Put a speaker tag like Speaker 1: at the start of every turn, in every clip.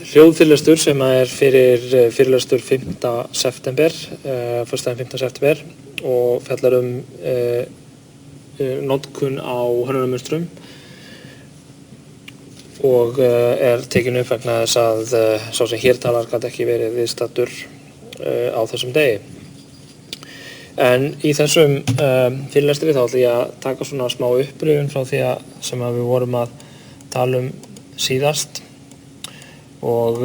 Speaker 1: hljóðfyrirlestur sem fyrir fyrirlestur 5. september, föstudaginn 5. september og fjallar notkun á hönnunarmunstrum og tekin upp vegna þess að sá sem hér talar gat ekki verið viðstaddur á þessum degi. En í þessum fyrirlestri þá ætla ég að taka svona smá upprifjun frá því sem við vorum að tala síðast og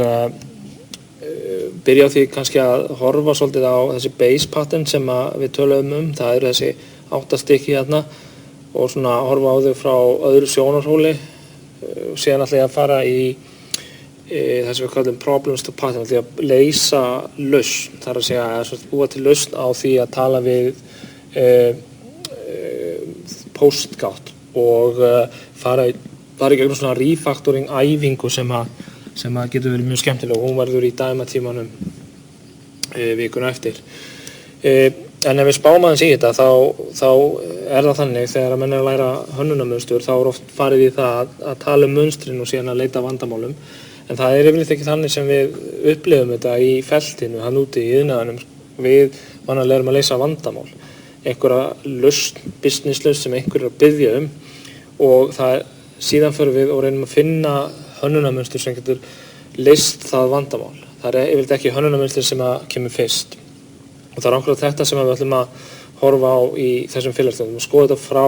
Speaker 1: byrja á því kannski að horfa svolítið á þessi base pattern sem við töluðum Það eru þessi 8 stykki hérna og svona horfa á þau frá öðru sjónarhóli og síðan ætla ég að fara í það sem við kallum problems to pattern, því að leysa lausn, þar að segja að búa til lausn á því að tala við postgátt og fara í gegnum svona refactoring æfingu sem getur verið mjög skemmtileg og hún verður í dæmatímanum vikuna eftir. En ef við spáum aðeins í þetta þá það þannig þegar menn að læra hönnunarmunstur þá oft farið í það að tala munstrin og síðan að leita vandamálum. En það yfirleitt ekki þannig sem við upplifum þetta í feltinu, hann úti í iðnaðinum. Við vanalega erum að leysa vandamál, einhverja lausn, businesslausn sem einhver að biðja og síðan förum við og reynum að finna hönnunarmunstur sem getur leyst það vandamál. Það yfirleitt ekki hönnunarmunstur sem kemur fyrst. Og það akkurat þetta sem við ætlum að horfa á í þessum fyrirlestrum, að skoða þetta frá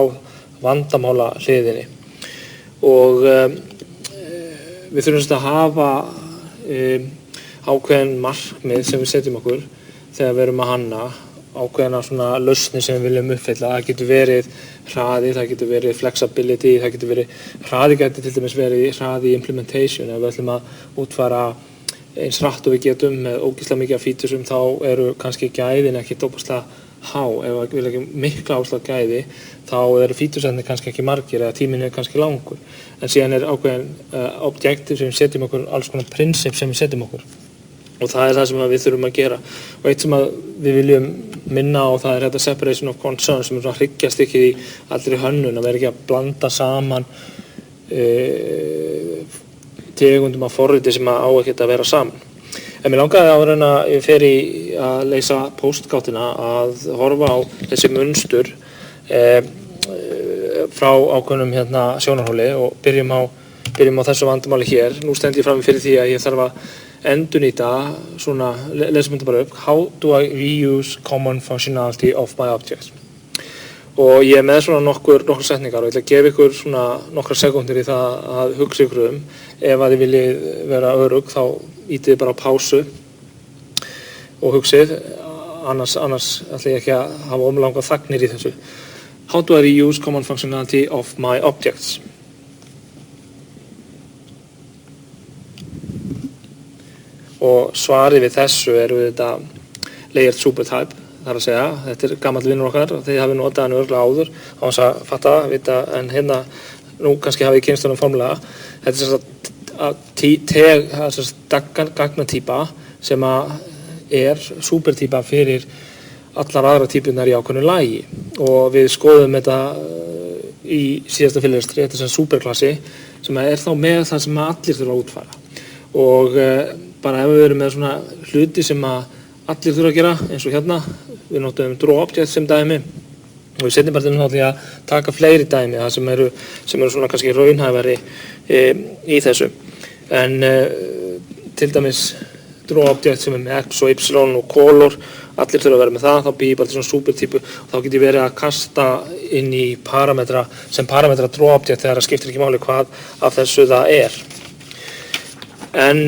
Speaker 1: vandamála hliðinni. Og við þurfum að hafa ákveðin markmið sem við setjum okkur þegar við erum að hanna ákveðina svona lausnir sem við viljum uppfylla. Það getur verið hraði, það getur verið flexibility, það getur verið hraði gæti til dæmis verið hraði implementation. Ef við ætlum að útfæra eins hratt og við getum með ógeðslega mikið af featuresum þá eru kannski gæðin ekkert ógeðslega há. Ef við leggjum mikla áherslu á gæði þá eru featuresarnir kannski ekki margir eða tíminn kannski langur. En síðan ákveðin objective sem við setjum okkur, alls konar prinsip sem við setjum okkur. Og það það sem við þurfum að gera. Og eitt sem við viljum minna á það þetta separation of concerns sem svona hryggjarstykkið í allri hönnun, að vera ekki að blanda saman tegundum af forriti sem á ekkert að vera saman. En mér langaði áður en að ég fer í að leysa postgáttina að horfa á þessi munstur frá ákveðnum sjónarhóli og byrjum á þessu vandamáli hér. Nú stend ég fram fyrir því að ég þarf að endurnýta svona, lesum þetta bara upp, how do I reuse common functionality of my objects? Og ég með svona nokkur setningar og ég ætla að gefa ykkur svona nokkrar sekúndur í það að hugsa ykkur ef að þið viljið vera örugg þá ítið þið bara á pásu og hugsið, annars ætla ég ekki að hafa langa þagnir í þessu. How do I reuse common functionality of my objects? Og svarið við þessu þetta layered supertype. Það að segja, þetta gamall vinnur okkar og þið hafið notað hann örugglega áður á þess að fatta, vita, en hérna nú kannski hafið kynst honum formlega. Þetta gagnatýpa sem supertýpa fyrir allar aðra týpunar í ákveðnu lagi og við skoðum þetta í síðasta fyrirlestri, þetta sem superklassi sem þá með það sem allir þurfa að útfæra og bara ef við erum með svona hluti sem allir þurfa að gera eins og hérna við notum draw object sem dæmi og við setjum bara til að taka fleiri dæmi það sem eru svona kannski raunhæfari í þessu en til dæmis draw object sem með x og y og color allir þurfa að vera með það þá býr bara til svona supertypu og þá get ég verið að kasta inn í parametra sem parametra draw object þegar það skiptir ekki máli hvað af þessu það en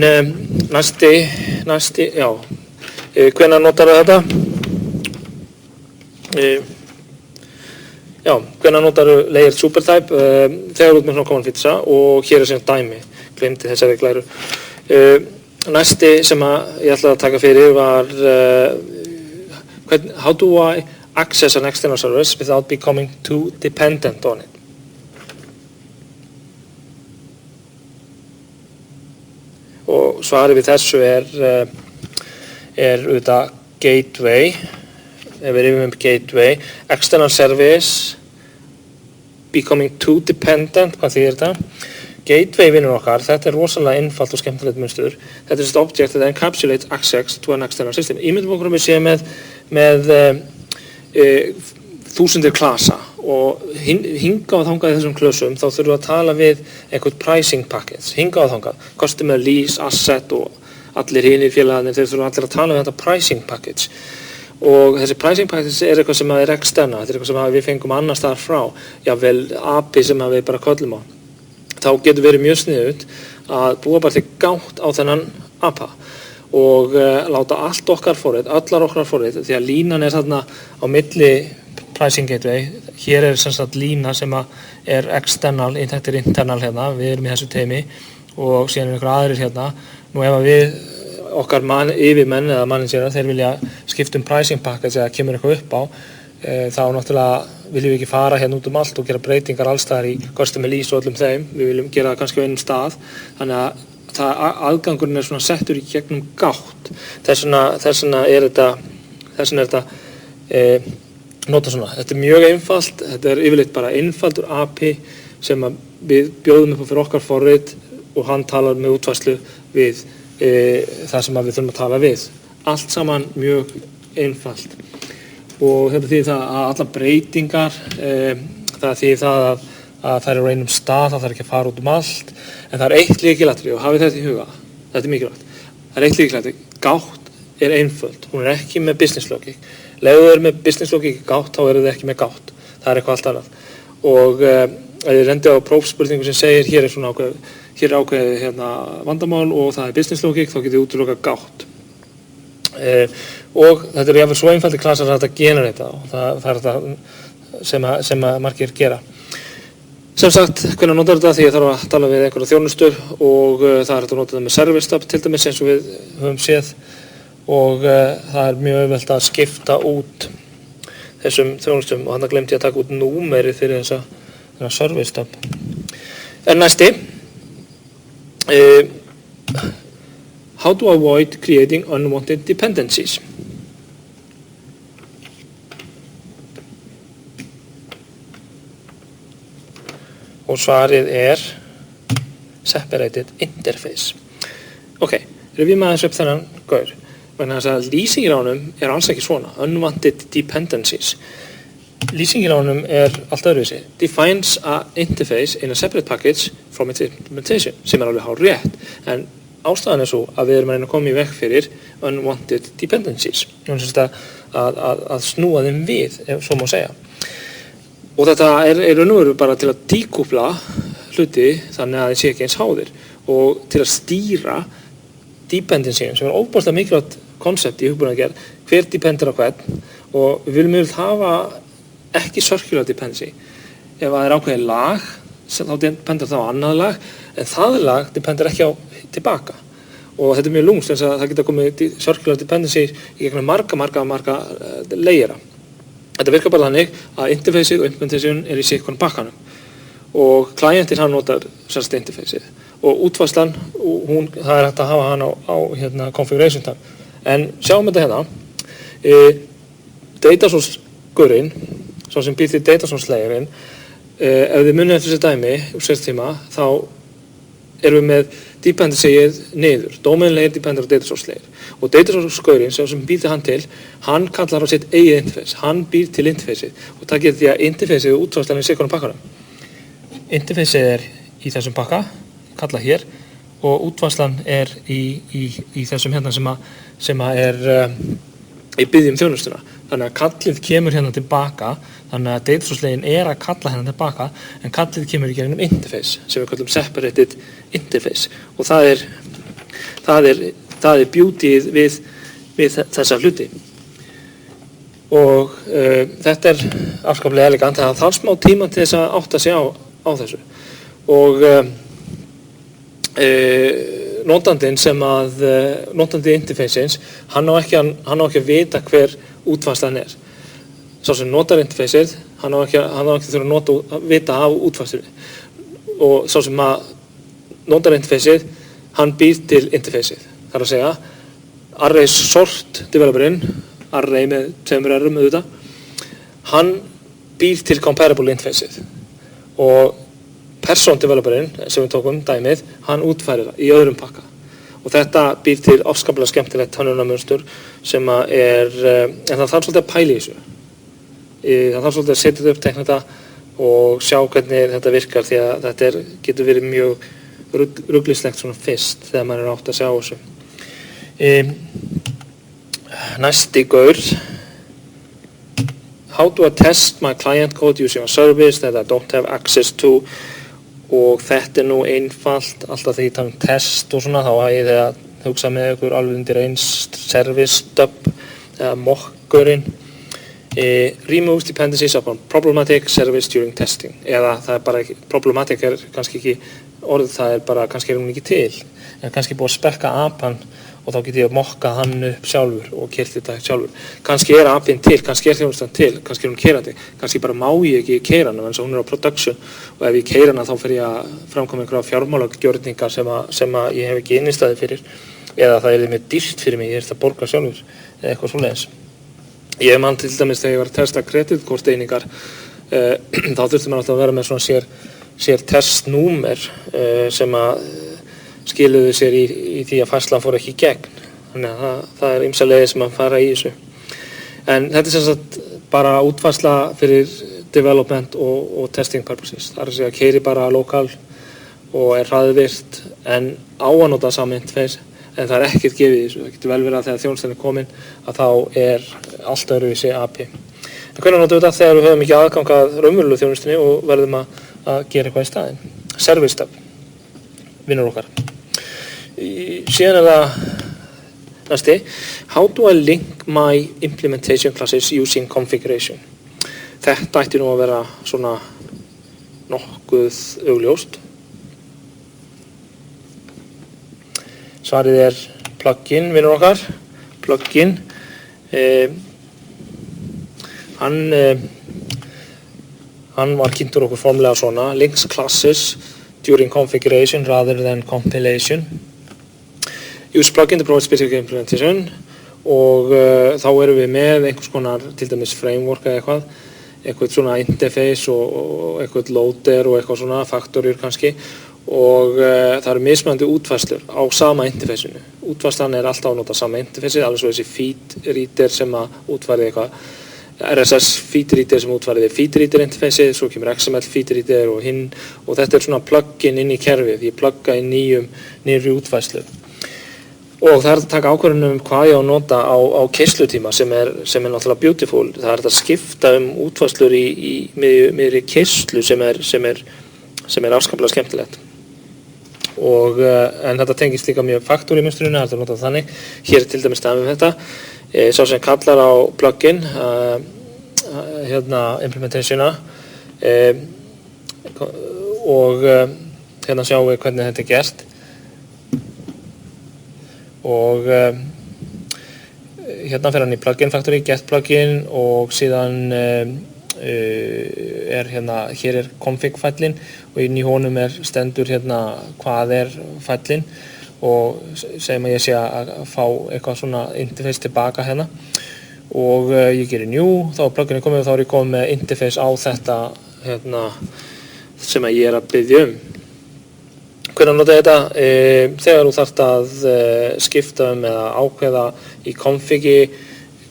Speaker 1: næsti já hvenær notar þetta? Já, hvenær notar layered supertype? Þegar út með svona common feature og hér sem dæmi, gleymdi þessari glæru. Næsti sem ég ætlaði að taka fyrir var how do I access an external service without becoming too dependent on it? Og svarið við þessu auðvitað gateway, ef við rifjum gateway, external service, becoming too dependent, hvað þýðir þetta? gateway vinnur okkar, þetta rosalega einfalt og skemmtilegt munstur. Þetta just object that encapsulates access to an external system. Ímyndum okkur við séum með þúsundir klasa og hingað og þangað í þessum klösum þá þurfum við að tala við einhvern pricing package, hingað og þangað, customer, lease, asset og allir hinir félagarnir, þeir þurfum allir að tala við þetta pricing package. Og þessi pricing package eitthvað sem er externa, þetta eitthvað sem við fengum annars staðar frá, jável API sem við bara köllum á. Þá getur verið mjög sniðugt að búa bara til gátt á þennan APA og láta allt okkar forrit, allar okkar forrit, því að línan þarna á milli pricing gateway, hér sem sagt lína sem er external, þetta er internal hérna, við erum í þessu teimi og síðan einhver aðrir hérna. Nú ef við okkar yfirmenn eða managerar, þeir vilja skipta pricing package eða kemur eitthvað upp á, þá náttúrulega viljum við ekki fara hérna út allt og gera breytingar allstaðar í customer lease og öllum þeim, við viljum gera það kannski á einum stað, þannig að aðgangurinn svona settur í gegnum gátt, þess vegna er þetta nota svona, þetta er mjög einfalt, þetta er yfirleitt bara einfaldur API sem við bjóðum upp fyrir okkar forrit og hann talar með útfærslu við það sem við þurfum að tala við. Allt saman mjög einfalt. Og þetta þýðir það að allar breytingar, það þýðir það að það er á einum stað, það þarf ekki að fara út allt, en það er eitt lykilatriði og hafið þetta í huga, þetta er mikilvægt. Það er eitt lykilatriði, gátt er einföld, hún er ekki með business logic. Ef þau eru með business logic gátt, þá eru þau ekki með gátt. Það er eitthvað allt annað. Og ef ég rendi á prófspurningu sem segir hér er ákveðið vandamál og það er business logic, þá getur þið útilokað gátt. Og þetta er jafnvel svo einfaldir klasar að þetta generata og það er þetta sem margir gera. Sem sagt, hvernig notar þetta því ég þarf að tala við einhverja þjónustu og það er þetta að nota þetta með service tab til dæmis eins og við höfum séð og það er mjög auðvelt að skipta út þessum þjónustum og hann glemti ég að taka út númeri fyrir þessa service tab. En næsti, how to avoid creating unwanted dependencies. Og svarið er separated interface. Ok, rifjum aðeins upp þennan gaur. Vegna þess að lýsingin á honum er alls ekki svona, unwanted dependencies. Lýsingin á honum er allt öðruvísi. Defines a interface in a separate package from its implementation, sem er alveg hárrétt. En ástæðan er svo að við erum að reyna að koma í veg fyrir unwanted dependencies. Að snúa þeim við, ef svo má segja. Og þetta er raun og veru bara til að díkúpla hluti þannig að þeir sé ekki eins háðir og til að stýra dependency sem er ofboðslega mikilvægt koncept í hugbúnaðargerð, hver dependar á hvern og við viljum hafa ekki circular dependency. Ef það er ákveðið lag, þá dependar það á annað lag, en það lag dependar ekki á tilbaka. Og þetta er mjög lúmst, eins að það geta komið circular dependency í gegnum marga layera. Þetta virkar bara þannig að interfaceið og implementation er í sikkunum pakkanum og klientinn hann notar sérst interfaceið og útfærslan, það er hægt að hafa hann á configuration tab. En sjáum þetta hérna, data source gaurinn, svo sem býr til data source layerinn, ef þið munið eftir þessi dæmi úr sértíma, þá erum við með dependencyið niður, domain layer dependar á data source layer og data source gaurinn sem býr til hann til, hann kallar á sitt eigið interface, hann býr til interfaceið og það getur því að interfaceið er útfærslan í sikkunum pakkanum. Interfaceið er í þessum pakka, kalla hér og útfærslan er í þessum hérna sem er í byggjum þjónustuna. Þannig að kallið kemur hérna tilbaka, þannig að data source layerinn er að kalla hérna tilbaka en kallið kemur í gegnum interface sem við kallum separated interface og það er beautyið við þessa hluti. Og þetta er afskaplega elegant, það þarf smá tíma til þess að átta sig á þessu. Og notandinn notandi interfaceins, hann á ekki að vita hver útfærslan er. Sá sem notar interfaceið, hann á ekki þurfa að vita af útfærslunni. Og sá sem notar interfaceið, hann býr til interfaceið. Það er að segja, array sort developerinn, array með 2 r-um auðvitað, hann býr til comparable interfaceið. Og persónudeveloperinn sem við tókum dæmið, hann útfærir það í öðrum pakka. Og þetta býr til afskaplega skemmtilegt hönnunarmunstur sem en það þarf svolítið að pæla í þessu. Það þarf svolítið að setja þetta upp, teikna þetta og sjá hvernig þetta virkar því að þetta getur verið mjög ruglislegt svona fyrst þegar maður átt að sjá þessu. Næsti gaur. How do I test my client code using a service that I don't have access to? Og þetta nú einfalt, alltaf þegar ég tala test og svona, þá hafa ég þegar hugsa með ykkur alveg undir eins service stub eða mokkurinn. Removes dependencies upon problematic service during testing. Eða það bara ekki, problematic kannski ekki orðið, það bara kannski hún ekki til. En kannski búið að spekka apan og þá get ég mokkað hann upp sjálfur og keyrt þetta sjálfur. Kannski apinn til, kannski þjónustan til, kannski hún keyrandi, kannski bara má ég ekki keyra hana, en svo hún á production og ef ég keyra hana þá fer ég að framkoma einhverja fjármálagjörningar sem ég hef ekki innistæði fyrir eða það mjög dýrt fyrir mig, ég að borga sjálfur eða eitthvað svoleiðis. Ég man til dæmis þegar ég var að testa kreditkorteiningar þá þurfti maður alltaf að vera með svona sér testnúmer sem skiluðu sér í því að færslan fór ekki í gegn. Þannig að það ýmsar leiðir sem að fara í þessu. En þetta sem sagt bara útfærsla fyrir development og testing purposes. Það að segja að keyri bara lokal og hraðvirkt en á að nota sama interface en það ekkert gefið í þessu. Það getur vel verið að þegar þjónustan komin að þá allt öðruvísi API. En hvernig notum við þetta þegar við höfum ekki aðgang að raunverulegu þjónustunni og verðum að gera eitthvað í staðinn? Service stub, vinnur okkar. Síðan það næsti. How do I link my implementation classes using configuration? Þetta ætti nú að vera svona nokkuð augljóst. Svarið plugin, vinnur okkar. Plugin. Hann var kynntur okkur formulega svona. Links classes during configuration rather than compilation. Use plugin to provide specific implementation og þá erum við með einhvers konar til dæmis framework eða eitthvað svona interface og eitthvað loader og eitthvað svona faktorjur kannski og það eru mismunandi útfærslur á sama interfaceinu. Útfærslan alltaf að nota sama interface, alveg svo þessi feed reader sem að útfærið eitthvað RSS feed reader sem útfærið feed reader interface, svo kemur XML feed reader og hinn og þetta svona plugin inn í kerfið, ég plugga inn nýrri útfærslu. Og það að taka ákvörðun hvað ég á að nota á keyslutíma sem náttúrulega beautiful. Það að skipta útfærslur í miðri keyslu sem er afskaplega skemmtilegt. En þetta tengist líka mjög faktor í mynstrinu, það að nota þannig. Hér til dæmis dæmi þetta. Sá sem kallar á plugin, implementationa og hérna sjáum við hvernig þetta gert. Og hérna fer hann í plugin factory, get plugin og síðan hér config fælinn og inn í honum stendur hérna hvað fælinn og segjum að ég sé að fá eitthvað svona interface tilbaka hérna og ég gerir new, þá pluginu komið og þá ég komið með interface á þetta hérna sem ég að biðja Hvernig nota þetta? Þegar þú þarft að skipta eða ákveða í configi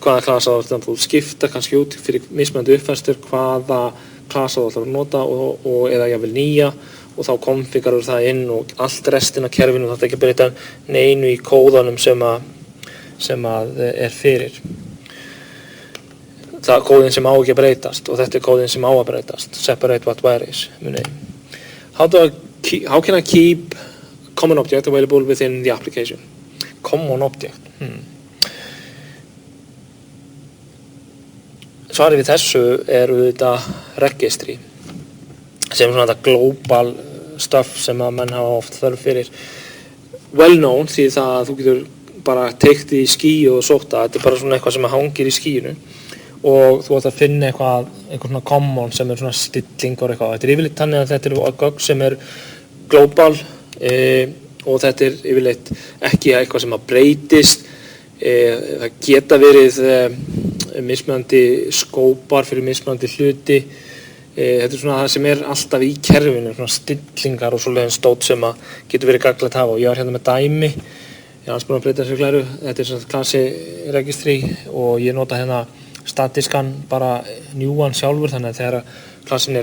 Speaker 1: hvaða klasa þú skipta kannski út fyrir mismunandi uppfærslur hvaða klasa þú ætlar að nota og eða jafnvel nýja og þá konfigarur það inn og allt restin af kerfinu þarf ekki að breyta neinu í kóðanum sem fyrir. Það er kóðin sem á ekki að breytast og þetta er kóðin sem á að breytast. Separate what varies. How can I keep common object available within the application? Common object. Svarið við þessu þetta registry sem svona þetta global stuff sem að menn hafa oft þörf fyrir. Well known því það að þú getur bara teikt í skí og sóta, þetta er bara svona eitthvað sem hangir í skíinu og þú átt að finna eitthvað svona common sem svona stilling og eitthvað. Þetta er yfirleitt þannig að þetta gögn sem global og þetta er yfirleitt ekki eitthvað sem að breytist. Það geta verið mismunandi skópar fyrir mismunandi hluti Þetta svona það sem alltaf í kerfinu, svona stillingar og svoleiðis stót sem að getur verið gagnlegt að hafa og ég var hérna með dæmi, ég var búinn að breyta þessu glæru, þetta svona klasi registry og ég nota hérna statískan bara njúan sjálfur þannig að þegar klasin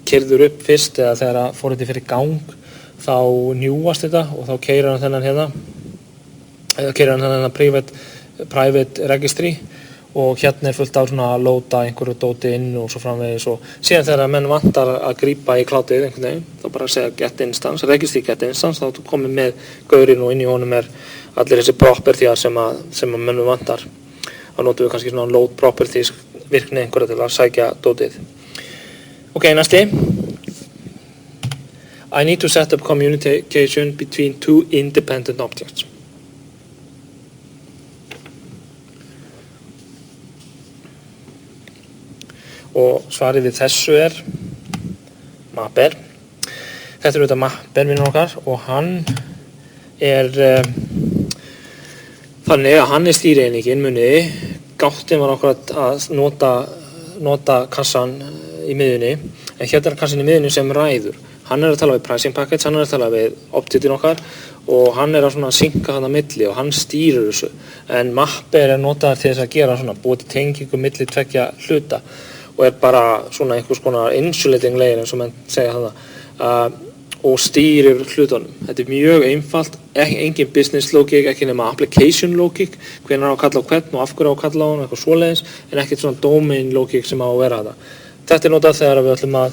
Speaker 1: keyrður upp fyrst eða þegar forritið fyrir gang þá njúast þetta og þá keyrir hann þennan hérna eða keyrir hann þennan private registry og hérna fullt á svona að loada einhverju dóti inn og svo framvegis og síðan þegar menn vantar að grípa í cloudið einhvern veginn, þá bara segja get instance, registry get instance, þá þú komið með gaurinn og inn í honum allir þessi properties sem að mennum vantar. Þá notum við kannski svona load properties virkni einhverja til að sækja dótið. Ok, næsti. I need to set up communication between two independent objects. Og svarið við þessu mapper. Þetta auðvitað mapper vinnur okkar og hann þannig að hann stýrieiningin muniði. Gáttin var okkur að nota kassan í miðjunni en hérna kassan í miðjunni sem ræður. Hann að tala við pricing package, hann að tala við objectin okkar og hann að svona synka hann á milli og hann stýrir þessu. En mapper notaður til þess að gera svona búið til tengingu milli tveggja hluta. Og bara svona einhvers konar insulating layer eins og menn segja það og stýrir hlutunum. Þetta mjög einfalt, engin business logic, ekki nema application logic, hvenær á að kalla á hvern og af hverju á að kalla á hann, eitthvað svoleiðis, en ekkert svona domain logic sem á að vera þetta. Þetta notað þegar við ætlum að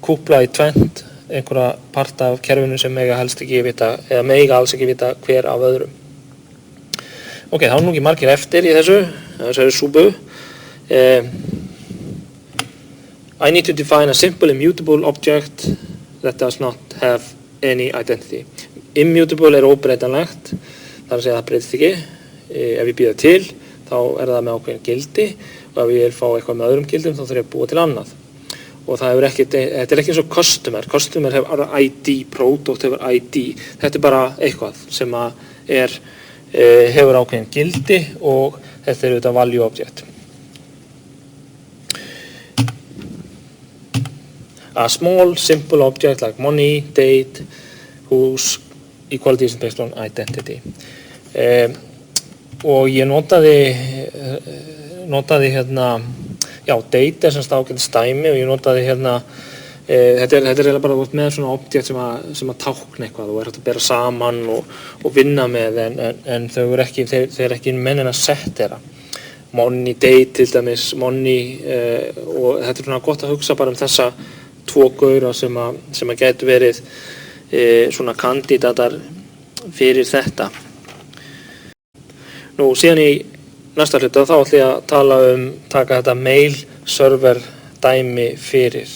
Speaker 1: kúpla í tvennt einhverja part af kerfinu sem mega helst ekki vita, eða mega alls ekki vita hver af öðrum. Ok, þá nú ekki margir eftir í þessari súpu. I need to define a simple immutable object that does not have any identity. Immutable óbreytanlegt, þar að segja að það breytist ekki. Ef ég býða til, þá það með ákveðin gildi og ef ég vil fá eitthvað með öðrum gildum, þá þarf ég að búa til annað. Og það þetta ekki eins og customer. Customer hefur ID, product hefur ID. Þetta bara eitthvað sem hefur ákveðin gildi og þetta auðvitað value object. A small, simple object like money, date, whose equality is based on identity. Og ég notaði hérna, date semst ágætis dæmi og ég notaði hérna, þetta eiginlega bara með svona object sem að tákna eitthvað og hægt að bera saman og vinna með en þau ekki mennin að setja money, date til dæmis, money og þetta svona gott að hugsa bara þessa tvo gaura sem að gætu verið svona kandidatar fyrir þetta. Nú síðan í næsta hluta þá ætlum ég að taka þetta mail server dæmi fyrir.